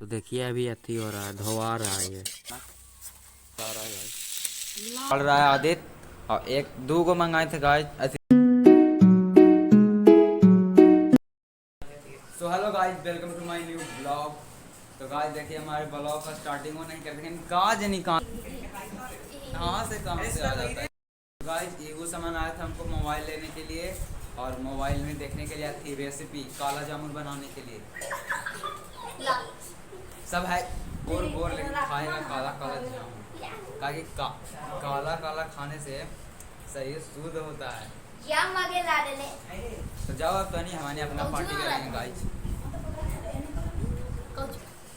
तो देखिए अभी अथी हो रहा है, धोआ रहा है ये पड़ रहा है आदित्य। और एक दो को मंगाए थे guys. So hello guys, welcome to my new blog. तो गाइस देखिए हमारे ब्लॉग का स्टार्टिंग वो नहीं करते, लेकिन काज नहीं कहाँ से कहाँ से आ जाता है। गाइस ये वो सामान आया था हमको मोबाइल लेने के लिए, और मोबाइल में देखने के लिए थी रेसिपी काला जामुन बनाने के लिए। सब है गोल गोल, लेकिन खाएगा काला काला जामुन। ताकि काला काला खाने से शरीर शुद्ध होता है। तो जाओ अब तो नहीं, हमारे अपना पार्टी करेंगे गाइस।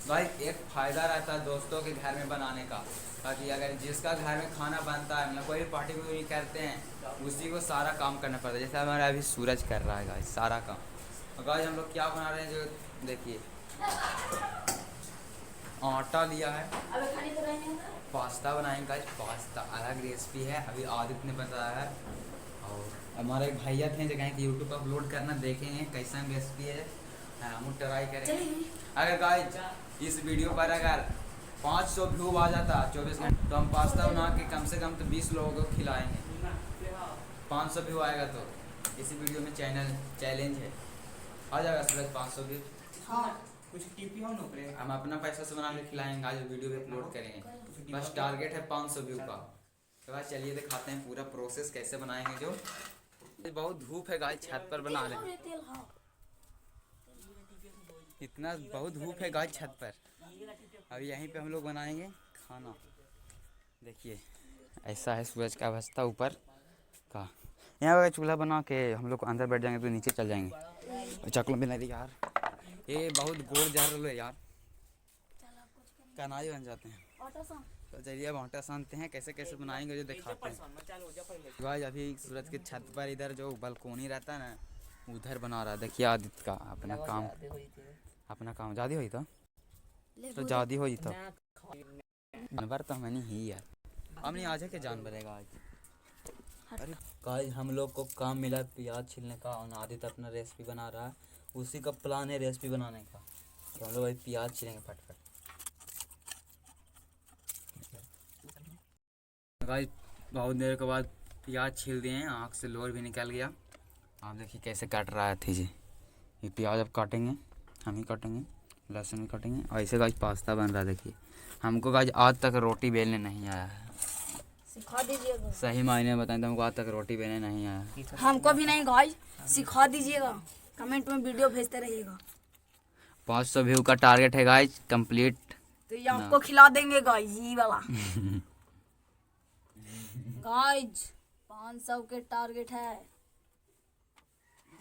गाइस एक फ़ायदा रहता है दोस्तों के घर में बनाने का, ताकि अगर जिसका घर में खाना बनता है, मतलब कोई भी पार्टी में करते हैं, उसी को सारा काम करना पड़ता है। जैसे हमारा अभी सूरज कर रहा है गाइस सारा काम। और गाइस हम लोग क्या बना रहे हैं, जो देखिए आटा लिया है, पास्ता बनाएंगे गाइस। पास्ता अलग रेसिपी है, अभी आदित्य ने बताया है। और हमारे एक भैया थे जो कहें कि यूट्यूब पर अपलोड करना, देखेंगे कैसा रेसिपी है, हम ट्राई करेंगे। अगर गाइस इस वीडियो पर अगर 500 व्यू आ जाता 24 घंटे, तो हम पास्ता बना के कम से कम तो 20 लोगों को खिलाएंगे। 500 व्यू आएगा तो इसी वीडियो में चैलेंज है, आ जाएगा सूरज 500 व्यू। हाँ कुछ टिपी हो नौकरी, हम अपना पैसा से बना के खिलाएंगे, आज वीडियो पे अपलोड करेंगे। बस टारगेट है 500 व्यू का। तो भाई चलिए दिखाते हैं पूरा प्रोसेस कैसे बनाएंगे। जो बहुत धूप है गाइस, छत पर बना रहे हैं, इतना बहुत धूप है गाइस छत पर। अभी यहीं पे हम लोग बनाएंगे खाना। देखिए ऐसा है सूरज का अवस्था ऊपर का। यहाँ पर चूल्हा बना के हम लोग अंदर बैठ जाएंगे तो नीचे चल जाएंगे। चकलों में नहीं यार, ये बहुत गोल जा रहा है यार, कनाई बन जाते हैं। तो चलिए अब आटा सानते हैं, कैसे कैसे बनाएंगे जो दिखाते हैं। गाइस अभी सूरज के छत पर इधर जो बालकोनी रहता है ना, उधर बना रहा है। देखिए आदित्य का अपना काम ज़्यादा हुई तो ज़्यादा हुई तो जानवर तो हमें ही यार, हम नहीं आज है कि जानवर है गाइस। अरे गाइस हम लोग को काम मिला प्याज छीलने का, और आदित्य अपना रेसिपी बना रहा है, उसी का प्लान है रेसिपी बनाने का। तो हम लोग अभी प्याज छीलेंगे फटफट। गाइस बहुत देर के बाद प्याज छील दिए हैं, आँख से लोर भी निकल गया। आप देखिए कैसे काट रहा है थी जी। ये प्याज अब काटेंगे, हम ही काटेंगे, लहसुन भी काटेंगे। और ऐसे गाइस पास्ता बन रहा है। देखिए हमको गाइस आज तक रोटी बेलने नहीं आया है, सिखा दीजिएगा। सही मायने में बताएं तो हमको आज तक रोटी बेलने नहीं आया। हमको भी नहीं गाइस, सिखा दीजिएगा। कमेंट में वीडियो भेजते रहिएगा। 500 व्यू का टारगेट है गाइस कंप्लीट, तो ये आपको खिला देंगे गाइस ये वाला। गाइस 500 के टारगेट है,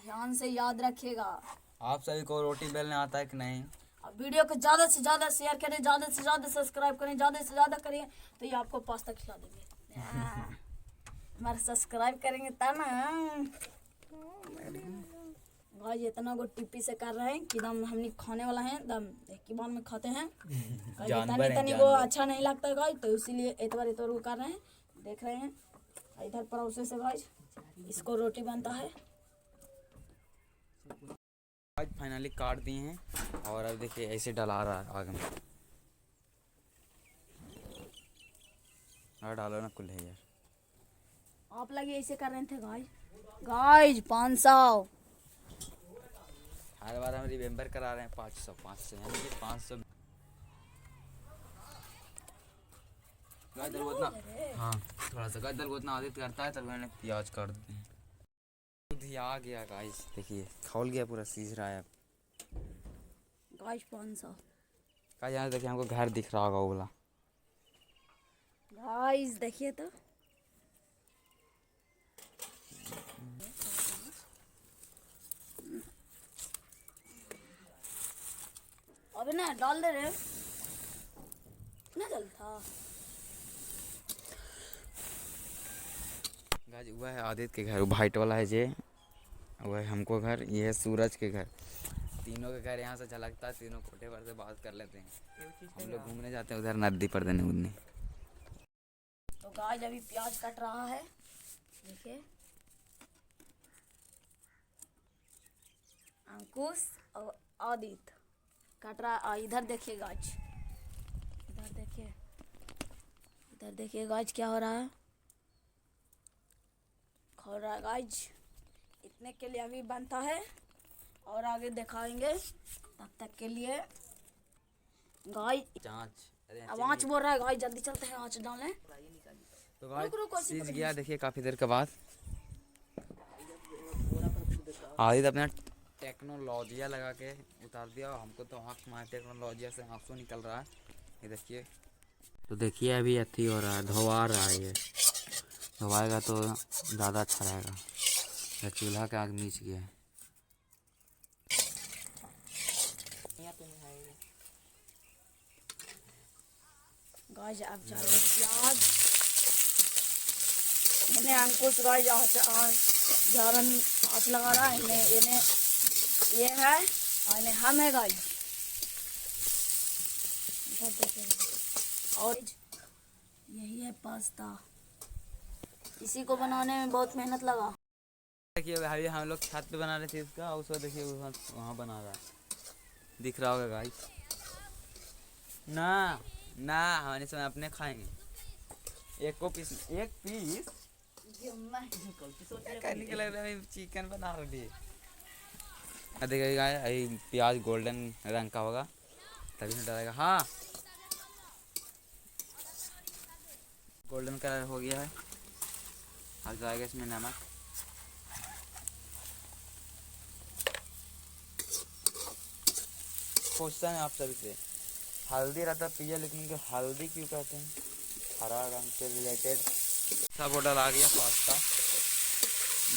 ध्यान से याद रखिएगा। आप सभी को रोटी बेलने आता है कि नहीं? अब वीडियो को ज़्यादा से ज़्यादा शेयर करें, ज़्यादा से ज़्यादा सब्सक्राइब करें, ज़्यादा से ज़्यादा करें, तो ये आपको पास्ता खिला देंगे। हमारे सब्सक्राइब करेंगे तब ना। गाइस इतना को टिप्पी से कर रहे हैं कि दम हमने खाने वाला है, दम एक ही बार में खाते हैं। तनी को अच्छा नहीं लगता है गाइस, तो इसीलिए इतवार को कर रहे हैं। देख रहे हैं इधर प्रोसेस है गाइस, इसको रोटी बनता है। आज फाइनली काट दिए हैं, और अब देखिए ऐसे डला रहा है आग में। और डालो ना कुल है यार, आप लगे ऐसे कर रहे थे गाइस। गाइस 500 हर बार हम रिमेम्बर करा रहे हैं। 500 यानी कि 500 गाजर उतना, हाँ थोड़ा सा गाजर उतना आदित करता है, तब मैंने प्याज काट देते हैं। दूध आ गया गाइस, देखिए खौल गया पूरा, सीझ रहा है अब गाइस 500। का यहाँ देखिए हमको घर दिख रहा होगा वो वाला। गाइस देखिए तो अबे ना डाल दे रे, ना जलता। गाइस वह है आदित्य के घर, वो वाइट वाला है जे, वह है हमको घर, ये है सूरज के घर। तीनों के घर यहाँ से झलकता है, तीनों कोठे पर से बात कर लेते हैं। हम लोग घूमने जाते हैं उधर नदी पर देने उड़ने। तो गाइस अभी प्याज कट रहा है, देखिए अंकुश और आदित्य काट रहा है। इधर देखिए गाइज, इधर देखिए गाइज क्या हो रहा है, खो रहा है गाइज। इतने के लिए अभी बनता है और आगे दिखाएंगे, तब तक के लिए गाइज अब आँच बोल रहा है गाइज, जल्दी चलते हैं आँच डालने। तो गाइज सीज गया देखिए काफ़ी देर के बाद। आदित्य अपना टेक्नोलॉजिया लगा के उतार दिया, हमको तो आँख में टेक्नोलॉजिया से आंसू निकल रहा है, ये देखिए। तो देखिए अभी अथी हो रहा है, धोवा रहा है, ये धोवाएगा तो ज़्यादा अच्छा रहेगा। ये चूल्हा के आग नीच गया है। गाइज अब जाएगा प्याज, इन्हें अंकुश गाइज झारन हाथ लगा रहा है, इन्हें ये है और इन्हें हम है गाइज। और यही है पास्ता, इसी को बनाने में बहुत मेहनत लगा। देखिए भाई हम लोग छत पे बना रहे थे इसका, और उसको देखिए वहाँ बना रहा है, दिख रहा होगा गाइस। ना ना हमारे समय अपने खाएंगे एक पीस कहने के लग रहा है चिकन बना रही है। देखिएगा अभी प्याज गोल्डन रंग का होगा तभी से डालेगा। हाँ गोल्डन कलर हो गया है, अब जाएगा इसमें नमक। पूछता है आप सभी से, हल्दी रहता पिया, लेकिन इनको हल्दी क्यों कहते हैं? हरा रंग से रिलेटेड सब ऑर्डर आ गया। पास्ता,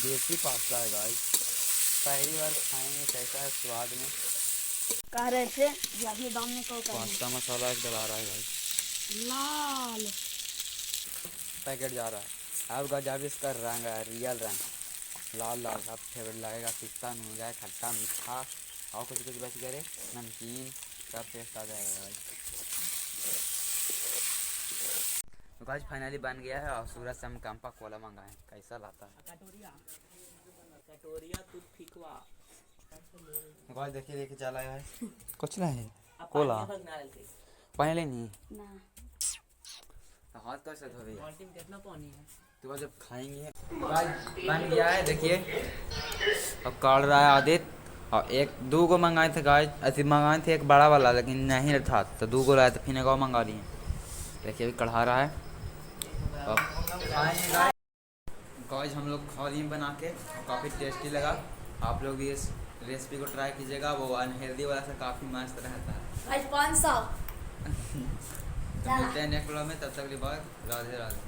देसी पास्ता है गाइस, पहली बार खाएंगे कैसा है स्वाद में। कह रहे थे अभी डालने को, पास्ता मसाला एक डला रहा है गाइस, लाल पैकेट जा रहा है। अब गजब इसका रंग है, रियल रंग लाल लाल, सब फेवरेट लगेगा। पिस्ता मिल जाए, खट्टा मीठा और कुछ बच करे, नमकीन सब टेस्ट आ जाएगा गाइस। तो गाइस फाइनली बन गया है, और सूरज से हम कैंपा कोला मंगाए, कैसा लाता है कटोरिया तू फिकवा। गाइस देखिए चला है कुछ नहीं कोला पहले नहीं ना हाथ कैसे धोबे कितना पानी है तो जब खाएंगे। गाइस बन गया है देखिए, अब काट रहा है आदित्य। और एक दो को मंगाए थे गाइस, ऐसे मंगाए थे एक बड़ा वाला, लेकिन नहीं था तो दो को लाए थे, फिर एक और मंगा लिए। देखिए अभी कढ़ा रहा है, अब खाएंगे गाइस। हम लोग खा लिए बना के, काफ़ी टेस्टी लगा। आप लोग भी इस रेसिपी को ट्राई कीजिएगा, वो अनहेल्दी वाला से काफ़ी मस्त रहता है। 500 तो मिलते हैं नेक्स्ट व्लॉग में, तब तक के बाद राधे राधे।